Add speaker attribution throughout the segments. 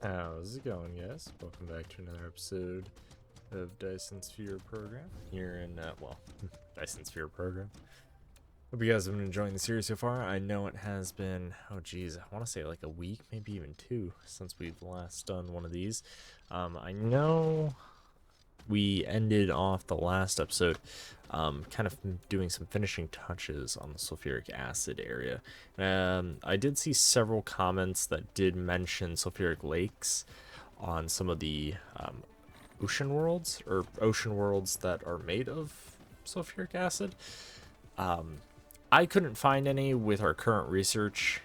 Speaker 1: How's it going, guys? Welcome back to another episode of Dyson Sphere Program here in, Dyson Sphere Program. Hope you guys have been enjoying the series so far. I know it has been, oh geez, I want to say like a week, maybe even two, since we've last done one of these. I know we ended off the last episode kind of doing some finishing touches on the sulfuric acid area. I did see several comments that did mention sulfuric lakes on some of the ocean worlds that are made of sulfuric acid. I couldn't find any with our current research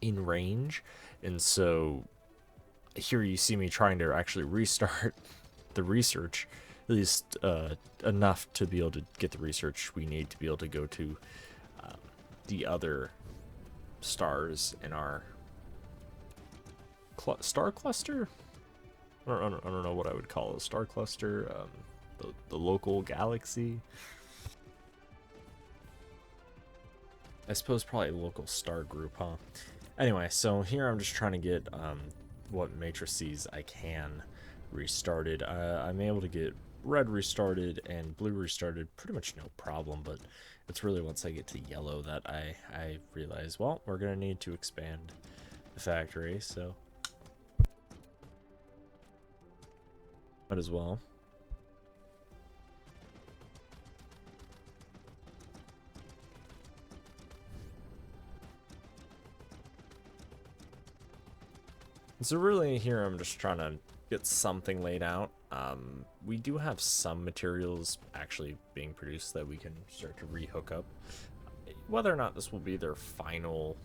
Speaker 1: in range, and so here you see me trying to actually restart the research, at least enough to be able to get the research we need to be able to go to the other stars in our star cluster. I don't know what I would call a star cluster. The local galaxy. I suppose probably a local star group, huh? Anyway, so here I'm just trying to get what matrices I can restarted. I'm able to get red restarted and blue restarted pretty much no problem, but it's really once I get to yellow that I realize, well, we're gonna need to expand the factory, so might as well. So really here I'm just trying to get something laid out. We do have some materials actually being produced that we can start to rehook up. Whether or not this will be their final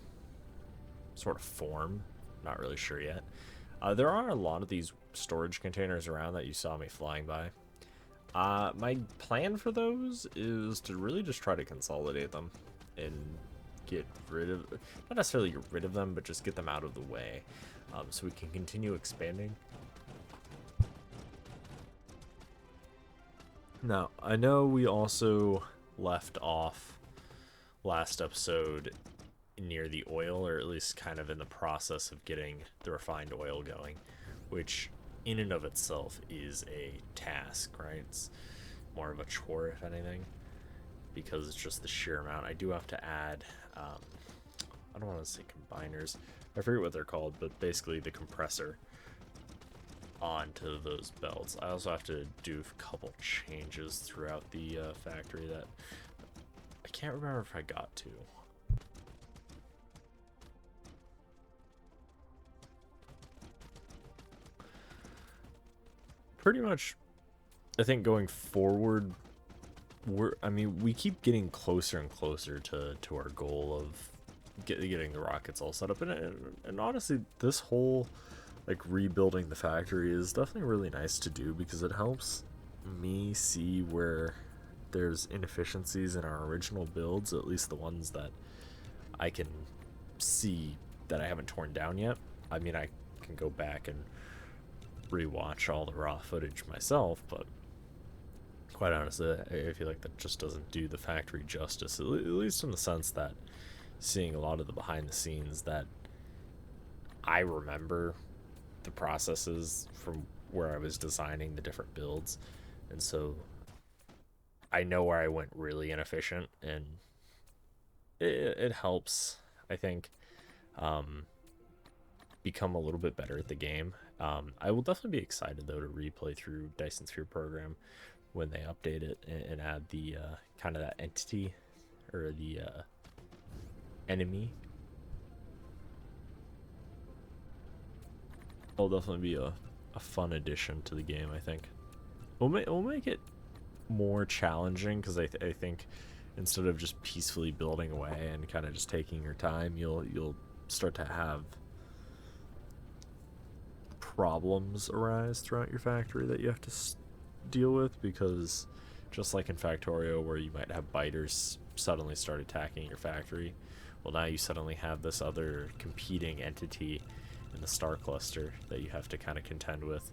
Speaker 1: sort of form, not really sure yet. There are a lot of these storage containers around that you saw me flying by. My plan for those is to really just try to consolidate them and get rid of, not necessarily get rid of them, but just get them out of the way. So we can continue expanding. Now, I know we also left off last episode near the oil, or at least kind of in the process of getting the refined oil going, which in and of itself is a task, right? It's more of a chore, if anything, because it's just the sheer amount. I do have to add, I don't want to say combiners, I forget what they're called, but basically the compressor onto those belts. I also have to do a couple changes throughout the factory that I can't remember if I got to. Pretty much, I think going forward, we keep getting closer and closer to our goal of getting the rockets all set up, and honestly, this whole like rebuilding the factory is definitely really nice to do because it helps me see where there's inefficiencies in our original builds, at least the ones that I can see that I haven't torn down yet. I mean, I can go back and rewatch all the raw footage myself, but quite honestly, I feel like that just doesn't do the factory justice, at least in the sense that seeing a lot of the behind the scenes that I remember the processes from where I was designing the different builds, and so I know where I went really inefficient, and it helps, I think, become a little bit better at the game. I will definitely be excited though to replay through Dyson Sphere Program when they update it and add the kind of that entity or the enemy. It'll definitely be a fun addition to the game, I think. We'll make it more challenging because I think instead of just peacefully building away and kind of just taking your time, you'll start to have problems arise throughout your factory that you have to deal with, because just like in Factorio where you might have biters suddenly start attacking your factory, well, now you suddenly have this other competing entity in the star cluster that you have to kind of contend with.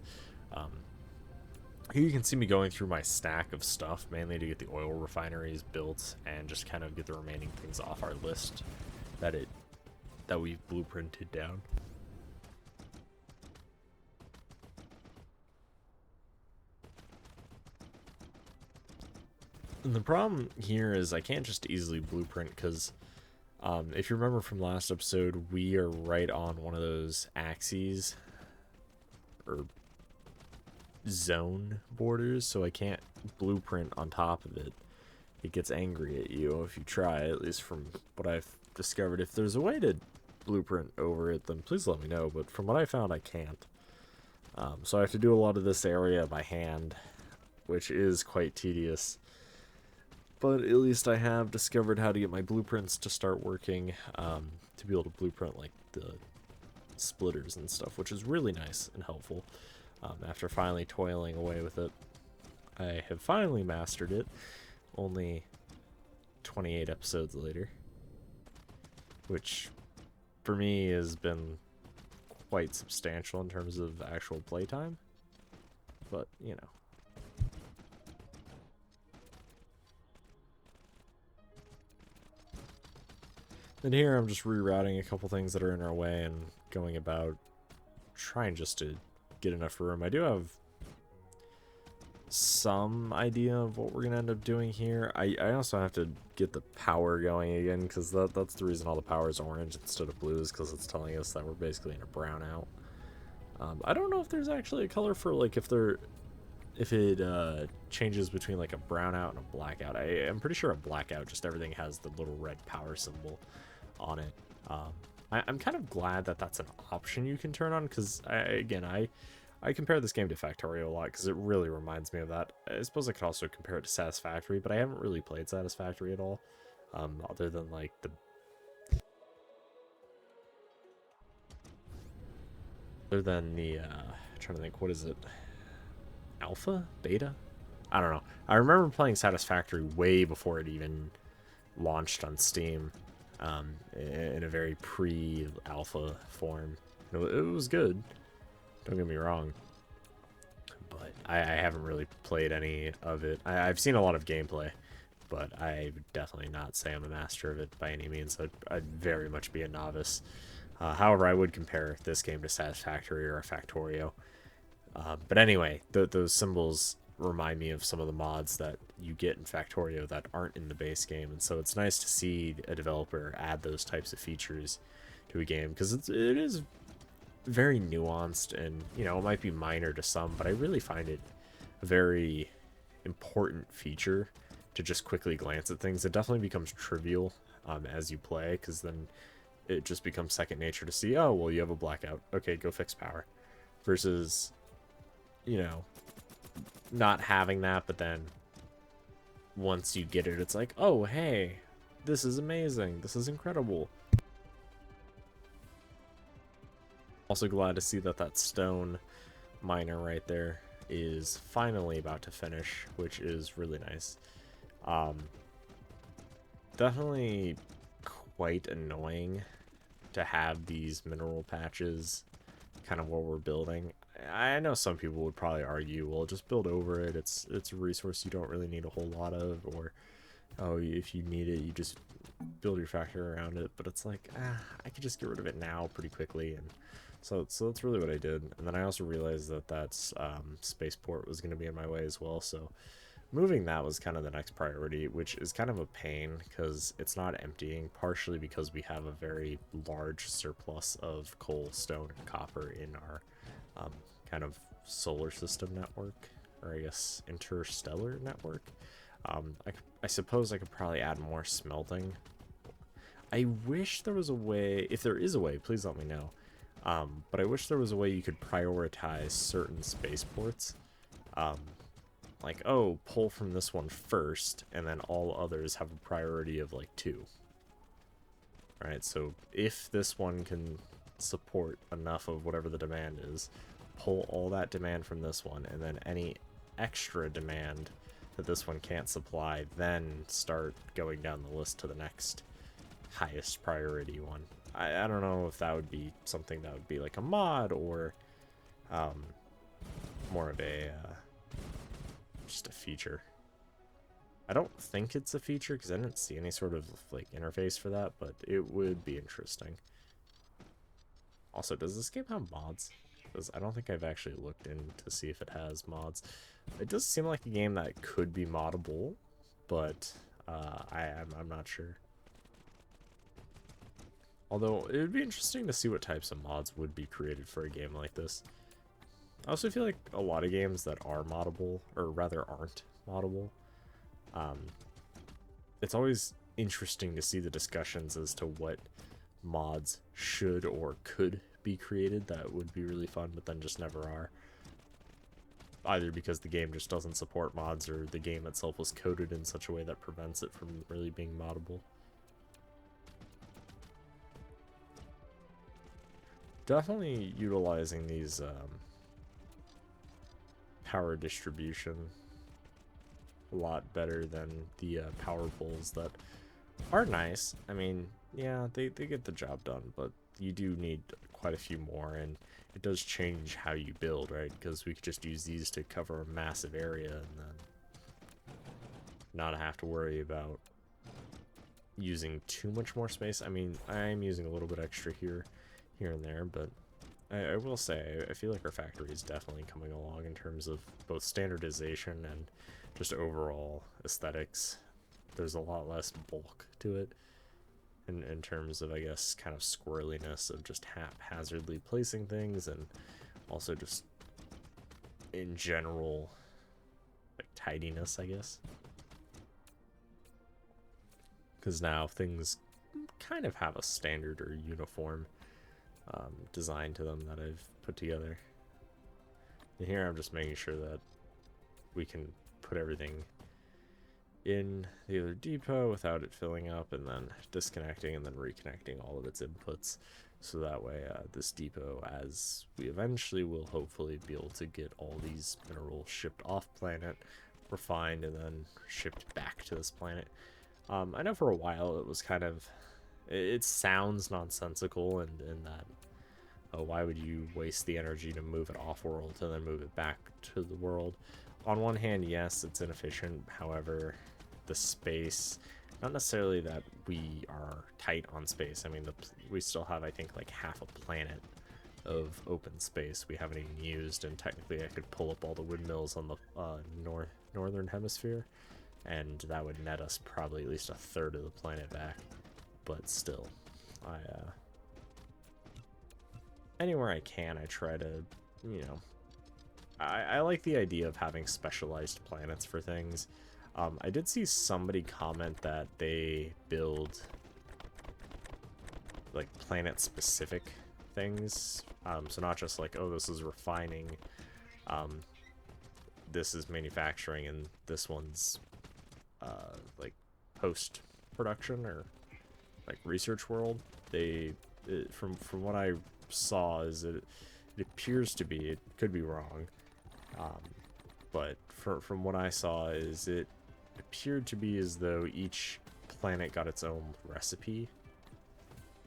Speaker 1: Here you can see me going through my stack of stuff, mainly to get the oil refineries built and just kind of get the remaining things off our list that we've blueprinted down. And the problem here is I can't just easily blueprint because if you remember from last episode, we are right on one of those axes or zone borders, so I can't blueprint on top of it. It gets angry at you if you try, at least from what I've discovered. If there's a way to blueprint over it, then please let me know, but from what I found, I can't. So I have to do a lot of this area by hand, which is quite tedious. But at least I have discovered how to get my blueprints to start working, to be able to blueprint like the splitters and stuff, which is really nice and helpful. After finally toiling away with it, I have finally mastered it, only 28 episodes later, which for me has been quite substantial in terms of actual playtime, but you know. And here I'm just rerouting a couple things that are in our way and going about trying just to get enough room. I do have some idea of what we're gonna end up doing here. I also have to get the power going again, because that's the reason all the power is orange instead of blues, because it's telling us that we're basically in a brownout. I don't know if there's actually a color for like if it changes between like a brownout and a blackout. I'm pretty sure a blackout, just everything has the little red power symbol on it. I'm kind of glad that that's an option you can turn on, because I compare this game to Factorio a lot because it really reminds me of that. I suppose I could also compare it to Satisfactory, but I haven't really played Satisfactory at all, other than like trying to think, what is it? Alpha? Beta? I don't know. I remember playing Satisfactory way before it even launched on Steam, in a very pre-alpha form. It was good, don't get me wrong, but I haven't really played any of it. I've seen a lot of gameplay, but I would definitely not say I'm a master of it by any means. I'd very much be a novice. However, I would compare this game to Satisfactory or a Factorio. But anyway, those symbols remind me of some of the mods that you get in Factorio that aren't in the base game, and so it's nice to see a developer add those types of features to a game, because it is very nuanced, and you know, it might be minor to some, but I really find it a very important feature to just quickly glance at things. It definitely becomes trivial as you play, because then it just becomes second nature to see, oh well, you have a blackout, okay, go fix power, versus, you know, not having that, but then once you get it, it's like, oh hey, this is amazing, this is incredible. Also glad to see that stone miner right there is finally about to finish, which is really nice. Definitely quite annoying to have these mineral patches kind of where we're building. I know some people would probably argue, well, just build over it, it's a resource you don't really need a whole lot of, or oh, if you need it, you just build your factory around it. But it's like, I could just get rid of it now pretty quickly, and so that's really what I did. And then I also realized that spaceport was going to be in my way as well, so moving that was kind of the next priority, which is kind of a pain because it's not emptying, partially because we have a very large surplus of coal, stone, and copper in our kind of solar system network, or I guess interstellar network. I suppose I could probably add more smelting. I wish there was a way, if there is a way, please let me know. But I wish there was a way you could prioritize certain spaceports. Like, oh, pull from this one first, and then all others have a priority of like 2. Right, so if this one can support enough of whatever the demand is, pull all that demand from this one, and then any extra demand that this one can't supply, then start going down the list to the next highest priority one. I don't know if that would be something that would be like a mod, or more of a just a feature. I don't think it's a feature because I didn't see any sort of like interface for that, but it would be interesting. Also, does this game have mods? Because I don't think I've actually looked in to see if it has mods. It does seem like a game that could be moddable, but I'm not sure. Although it would be interesting to see what types of mods would be created for a game like this. I also feel like a lot of games that are moddable, or rather aren't moddable, it's always interesting to see the discussions as to what mods should or could be created that would be really fun, but then just never are. Either because the game just doesn't support mods, or the game itself was coded in such a way that prevents it from really being moddable. Definitely utilizing these power distribution a lot better than the power poles that are nice. I mean, yeah, they get the job done, but you do need quite a few more, and it does change how you build, right? Because we could just use these to cover a massive area and then not have to worry about using too much more space. I mean, I'm using a little bit extra here and there, but I will say, I feel like our factory is definitely coming along in terms of both standardization and just overall aesthetics. There's a lot less bulk to it in terms of, I guess, kind of squirreliness of just haphazardly placing things, and also just in general, like, tidiness, I guess. Because now things kind of have a standard or uniform design to them that I've put together. And here I'm just making sure that we can put everything in the other depot without it filling up, and then disconnecting and then reconnecting all of its inputs, so that way this depot, as we eventually will hopefully be able to get all these minerals shipped off planet, refined, and then shipped back to this planet. I know for a while it was kind of, it sounds nonsensical in that, why would you waste the energy to move it off world and then move it back to the world? On one hand, yes, it's inefficient. However, the space, not necessarily that we are tight on space. I mean, we still have, I think, like half a planet of open space we haven't even used, and technically I could pull up all the windmills on the northern hemisphere, and that would net us probably at least a third of the planet back. But still, anywhere I can, I try to, you know, I like the idea of having specialized planets for things. I did see somebody comment that they build like planet-specific things. So not just like, oh, this is refining, this is manufacturing, and this one's like post-production or like research world. From what I saw, is it appears to be, it could be wrong, but from what I saw, is it appeared to be as though each planet got its own recipe,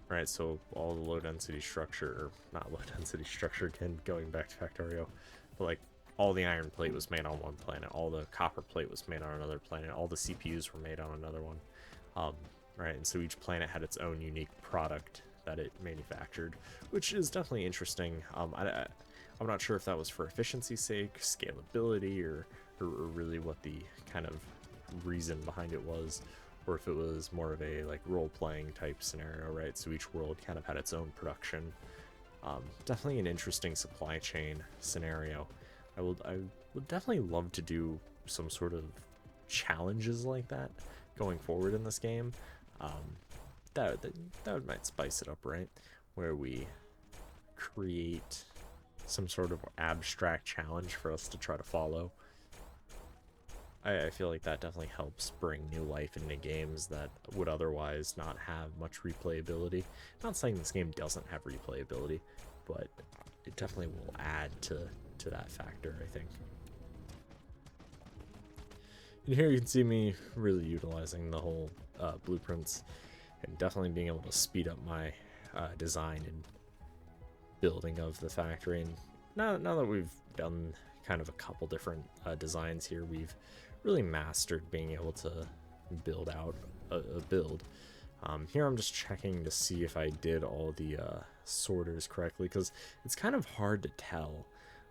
Speaker 1: right? So all the low density structure, or not low density structure again, going back to Factorio, but like all the iron plate was made on one planet, all the copper plate was made on another planet, all the CPUs were made on another one, right? And so each planet had its own unique product that it manufactured, which is definitely interesting. I'm not sure if that was for efficiency's sake, scalability, or really what the kind of reason behind it was, or if it was more of a like role-playing type scenario, right? So each world kind of had its own production. Definitely an interesting supply chain scenario. I would definitely love to do some sort of challenges like that going forward in this game. That might spice it up, right? Where we create some sort of abstract challenge for us to try to follow. I feel like that definitely helps bring new life into games that would otherwise not have much replayability. Not saying this game doesn't have replayability, but it definitely will add to that factor, I think. And here you can see me really utilizing the whole blueprints, and definitely being able to speed up my design and building of the factory. And now that we've done kind of a couple different designs here, we've really mastered being able to build out a build. Here I'm just checking to see if I did all the sorters correctly, because it's kind of hard to tell,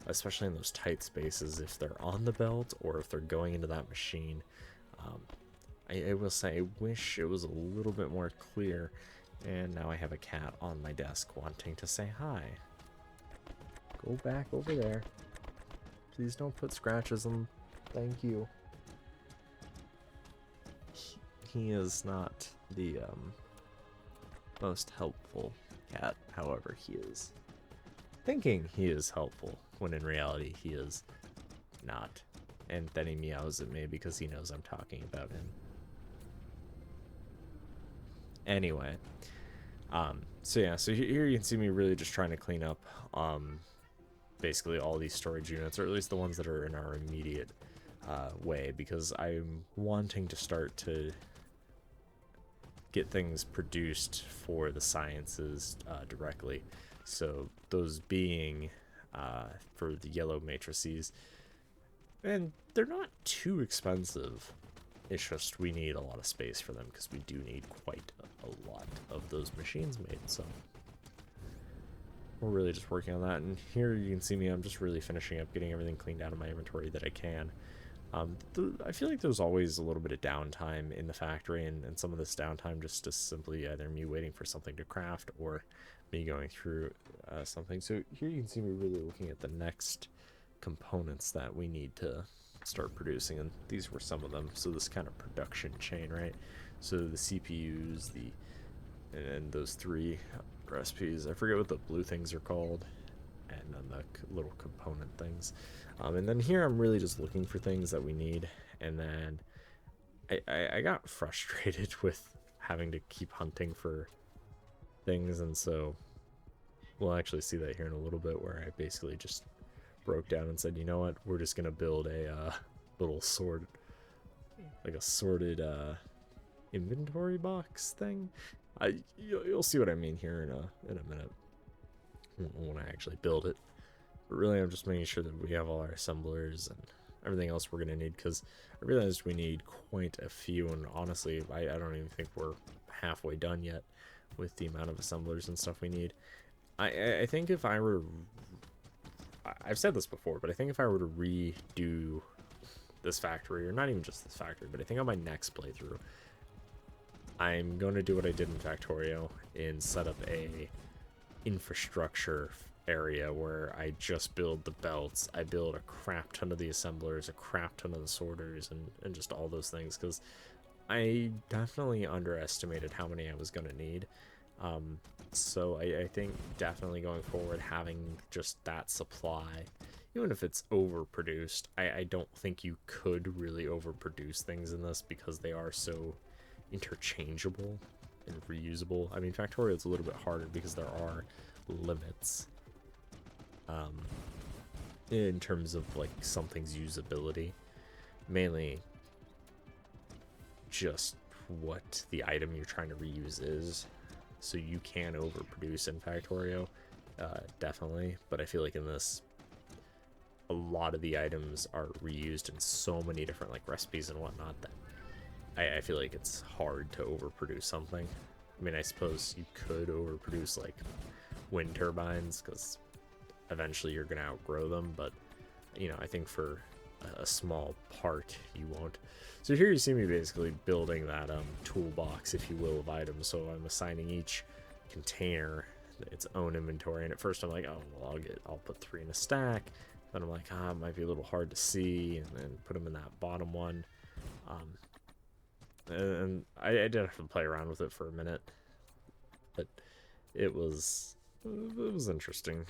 Speaker 1: especially in those tight spaces, if they're on the belt or if they're going into that machine. I will say, I wish it was a little bit more clear. And now I have a cat on my desk wanting to say hi. Go back over there. Please don't put scratches on. Thank you. He is not the most helpful cat. However, he is thinking he is helpful when in reality he is not. And then he meows at me because he knows I'm talking about him. Anyway, so yeah, so here you can see me really just trying to clean up basically all these storage units, or at least the ones that are in our immediate way, because I'm wanting to start to get things produced for the sciences directly. So those being for the yellow matrices, and they're not too expensive. It's just we need a lot of space for them because we do need quite a lot of those machines made. So we're really just working on that. And here you can see me, I'm just really finishing up getting everything cleaned out of my inventory that I can. I feel like there's always a little bit of downtime in the factory, and some of this downtime just is simply either me waiting for something to craft or me going through something. So here you can see me really looking at the next components that we need to start producing, and these were some of them. So this kind of production chain, right? So the CPUs, and those 3 recipes, I forget what the blue things are called, and then the little component things. And then here I'm really just looking for things that we need, and then I got frustrated with having to keep hunting for things, and so we'll actually see that here in a little bit, where I basically just broke down and said, you know what, we're just gonna build a little sorted inventory box thing. You'll see what I mean here in a minute when I actually build it. But really, I'm just making sure that we have all our assemblers and everything else we're gonna need, because I realized we need quite a few, and honestly, I don't even think we're halfway done yet with the amount of assemblers and stuff we need. I think if I were, I've said this before, but I think if I were to redo this factory, or not even just this factory, but I think on my next playthrough, I'm going to do what I did in Factorio and set up a infrastructure area where I just build the belts, I build a crap ton of the assemblers, a crap ton of the sorters, and just all those things, because I definitely underestimated how many I was going to need. So I think definitely going forward, having just that supply, even if it's overproduced, I don't think you could really overproduce things in this, because they are so interchangeable and reusable. I mean, Factorio is a little bit harder because there are limits in terms of like something's usability, mainly just what the item you're trying to reuse is. So you can overproduce in Factorio, definitely, but I feel like in this, a lot of the items are reused in so many different like recipes and whatnot that I feel like it's hard to overproduce something. I mean, I suppose you could overproduce like wind turbines, because eventually you're gonna outgrow them, but you know, I think for a small part you won't. So here you see me basically building that toolbox, if you will, of items. So I'm assigning each container its own inventory, and at first I'm like, oh well, I'll put 3 in a stack. Then I'm like, it might be a little hard to see, and then put them in that bottom one. And I did have to play around with it for a minute, but it was interesting.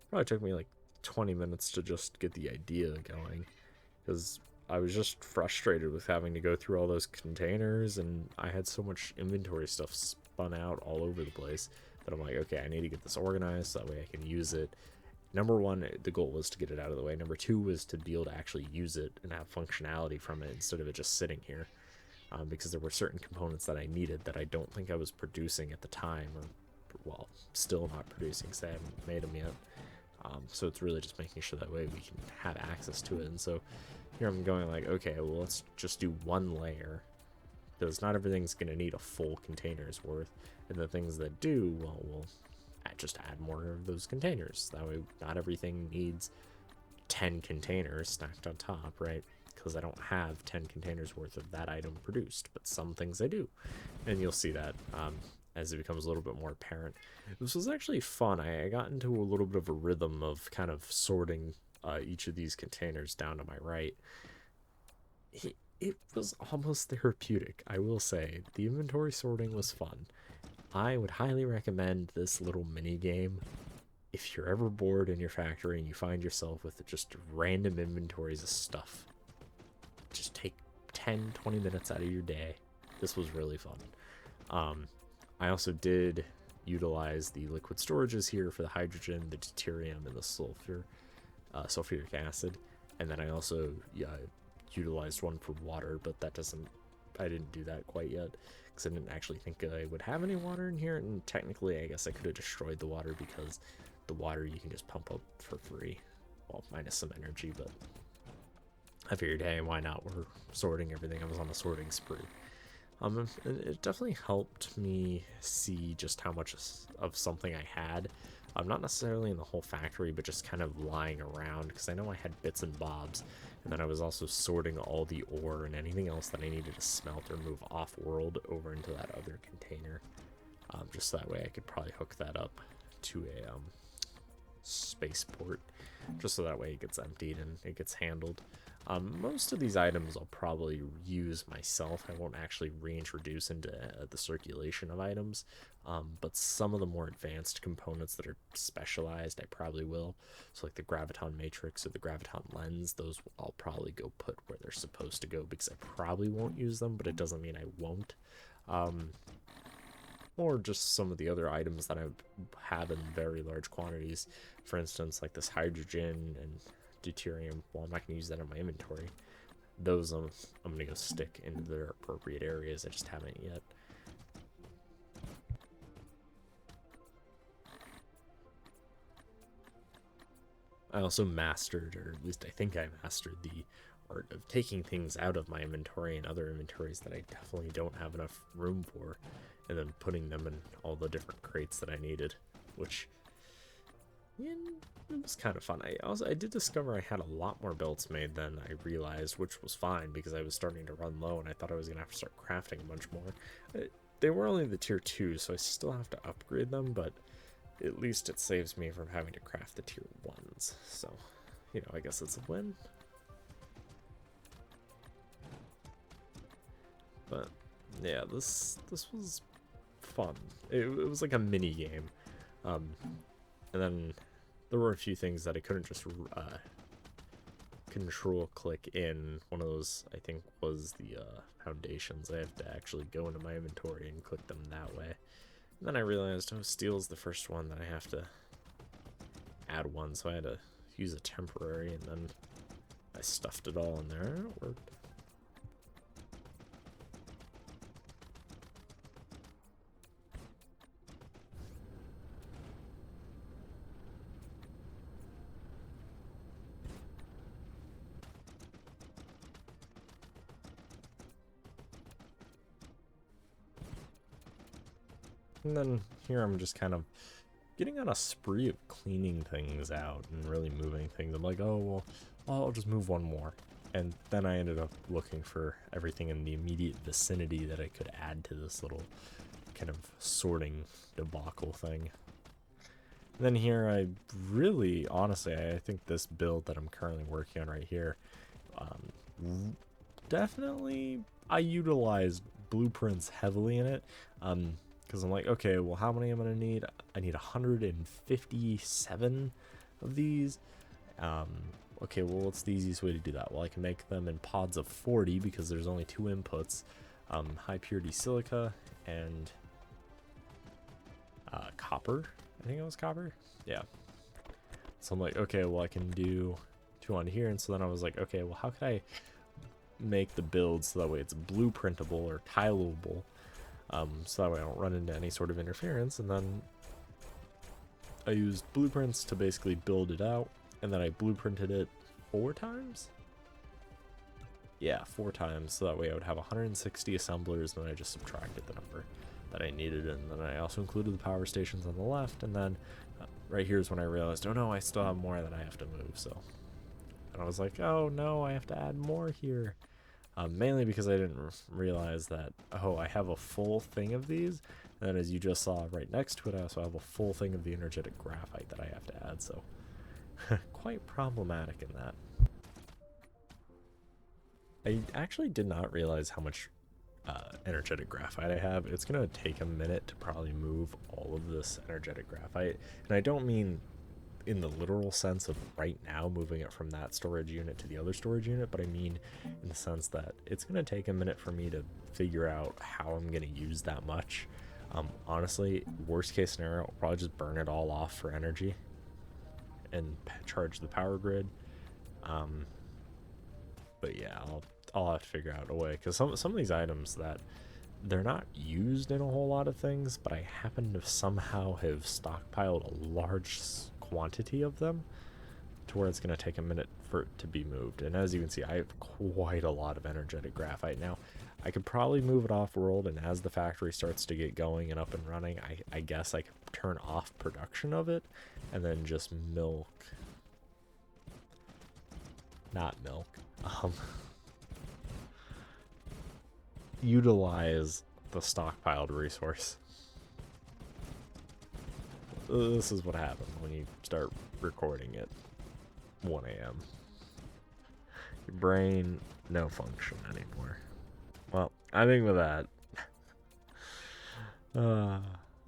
Speaker 1: Probably took me like 20 minutes to just get the idea going, because I was just frustrated with having to go through all those containers, and I had so much inventory stuff spun out all over the place that I'm like, okay, I need to get this organized so that way I can use it. Number 1, the goal was to get it out of the way. Number 2 was to be able to actually use it and have functionality from it instead of it just sitting here, because there were certain components that I needed that I don't think I was producing at the time, or well, still not producing because I haven't made them yet. So it's really just making sure that way we can have access to it. And so here I'm going like, okay, well, let's just do 1 layer, because not everything's going to need a full container's worth, and the things that do, well, we'll just add more of those containers. That way not everything needs 10 containers stacked on top, right? because I don't have 10 containers worth of that item produced, but some things I do. And you'll see that as it becomes a little bit more apparent. This was actually fun. I got into a little bit of a rhythm of kind of sorting each of these containers down to my right. It was almost therapeutic, I will say. The inventory sorting was fun. I would highly recommend this little mini game if you're ever bored in your factory and you find yourself with just random inventories of stuff. Just take 10-20 minutes out of your day. This was really fun. I also did utilize the liquid storages here for the hydrogen, the deuterium, and the sulfuric acid. And then I also utilized one for water, but I didn't do that quite yet because I didn't actually think I would have any water in here. And technically, I guess I could have destroyed the water because the water you can just pump up for free. Well, minus some energy, but I figured, hey, why not? We're sorting everything. I was on a sorting spree. It definitely helped me see just how much of something I had. Not necessarily in the whole factory, but just kind of lying around, because I know I had bits and bobs. And then I was also sorting all the ore and anything else that I needed to smelt or move off-world over into that other container. Just that way I could probably hook that up to a spaceport, just so that way it gets emptied and it gets handled. Most of these items I'll probably use myself. I won't actually reintroduce into the circulation of items, but some of the more advanced components that are specialized I probably will. So like the graviton matrix or the graviton lens, those I'll probably go put where they're supposed to go, because I probably won't use them, but it doesn't mean I won't. Or just some of the other items that I have in very large quantities. For instance, like this hydrogen and deuterium. Well, I'm not going to use that in my inventory. Those I'm going to go stick into their appropriate areas. I just haven't yet. I also mastered, or at least I think I mastered, the art of taking things out of my inventory and other inventories that I definitely don't have enough room for, and then putting them in all the different crates that I needed, which, yeah, it was kind of fun. I did discover I had a lot more belts made than I realized, which was fine because I was starting to run low and I thought I was going to have to start crafting a bunch more. They were only the tier 2, so I still have to upgrade them, but at least it saves me from having to craft the tier 1s. So, you know, I guess it's a win. But yeah, this was fun. It was like a mini game. And then there were a few things that I couldn't just control click in. One of those, I think, was the foundations. I have to actually go into my inventory and click them that way. And then I realized, oh, steel's the first one that I have to add one, so I had to use a temporary, and then I stuffed it all in there, and it worked. And then here I'm just kind of getting on a spree of cleaning things out and really moving things. I'm like, oh, well, I'll just move one more. And then I ended up looking for everything in the immediate vicinity that I could add to this little kind of sorting debacle thing. And then here I really, honestly, I think this build that I'm currently working on right here, definitely I utilized blueprints heavily in it. Because I'm like, okay, well, how many am I going to need? I need 157 of these. Okay, well, what's the easiest way to do that? Well, I can make them in pods of 40 because there's only 2 inputs. High purity silica and copper. I think it was copper. Yeah. So I'm like, okay, well, I can do 2 on here. And so then I was like, okay, well, how could I make the build so that way it's blueprintable or tileable? So that way I don't run into any sort of interference. And then I used blueprints to basically build it out, and then I blueprinted it 4 times? Yeah, 4 times, so that way I would have 160 assemblers, and then I just subtracted the number that I needed, and then I also included the power stations on the left, and then right here is when I realized, oh no, I still have more that I have to move, so And I was like, oh no, I have to add more here. Mainly because I didn't realize that, oh, I have a full thing of these. And then as you just saw right next to it, I also have a full thing of the energetic graphite that I have to add. So quite problematic in that. I actually did not realize how much energetic graphite I have. It's going to take a minute to probably move all of this energetic graphite. And I don't mean in the literal sense of right now moving it from that storage unit to the other storage unit, but I mean in the sense that it's going to take a minute for me to figure out how I'm going to use that much. Honestly, worst case scenario, I'll probably just burn it all off for energy and charge the power grid. But yeah, I'll have to figure out a way, because some of these items that they're not used in a whole lot of things, but I happen to somehow have stockpiled a large quantity of them to where it's going to take a minute for it to be moved. And as you can see, I have quite a lot of energetic graphite now. I could probably move it off world, and as the factory starts to get going and up and running, I guess I could turn off production of it and then just utilize the stockpiled resource. This is what happens when you start recording at 1 a.m. Your brain, no function anymore. Well, I think with that, I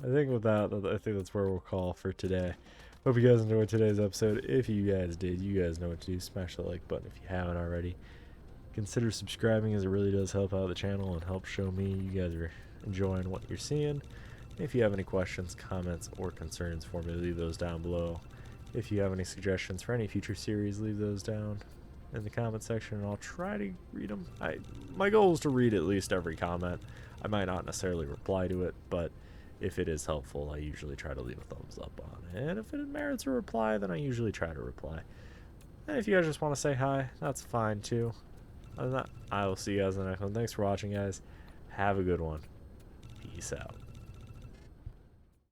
Speaker 1: think that's where we'll call for today. Hope you guys enjoyed today's episode. If you guys did, you guys know what to do. Smash the like button if you haven't already. Consider subscribing, as it really does help out the channel and help show me you guys are enjoying what you're seeing. If you have any questions, comments, or concerns for me, leave those down below. If you have any suggestions for any future series, leave those down in the comment section, and I'll try to read them. My goal is to read at least every comment. I might not necessarily reply to it, but if it is helpful, I usually try to leave a thumbs up on it. And if it merits a reply, then I usually try to reply. And if you guys just want to say hi, that's fine too. Other than that, I will see you guys in the next one. Thanks for watching, guys. Have a good one. Peace out.